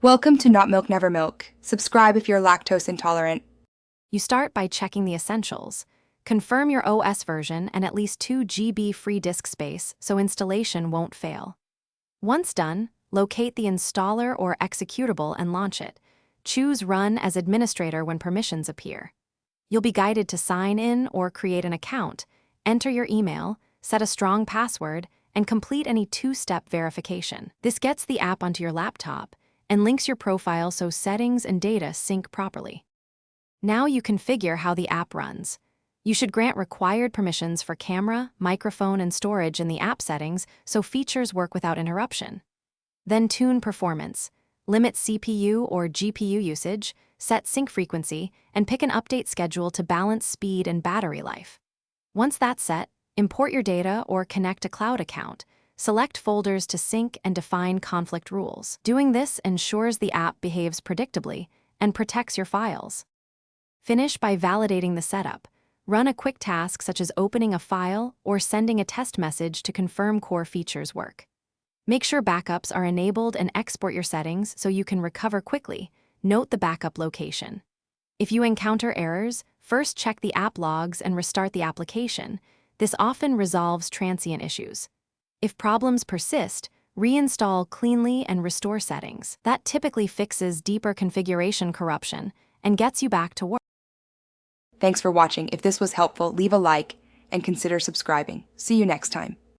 Welcome to Not Milk Never Milk. Subscribe if you're lactose intolerant. You start by checking the essentials. Confirm your OS version and at least 2 GB free disk space so installation won't fail. Once done, locate the installer or executable and launch it. Choose Run as administrator when permissions appear. You'll be guided to sign in or create an account, enter your email, set a strong password, and complete any two-step verification. This gets the app onto your laptop and links your profile so settings and data sync properly. Now you configure how the app runs. You should grant required permissions for camera, microphone, and storage in the app settings so features work without interruption. Then tune performance. Limit CPU or GPU usage, set sync frequency, and pick an update schedule to balance speed and battery life. Once that's set, import your data or connect a cloud account. Select folders to sync and define conflict rules. Doing this ensures the app behaves predictably and protects your files. Finish by validating the setup. Run a quick task such as opening a file or sending a test message to confirm core features work. Make sure backups are enabled and export your settings so you can recover quickly. Note the backup location. If you encounter errors, first check the app logs and restart the application. This often resolves transient issues. If problems persist, reinstall cleanly and restore settings. That typically fixes deeper configuration corruption and gets you back to work. Thanks for watching. If this was helpful, leave a like and consider subscribing. See you next time.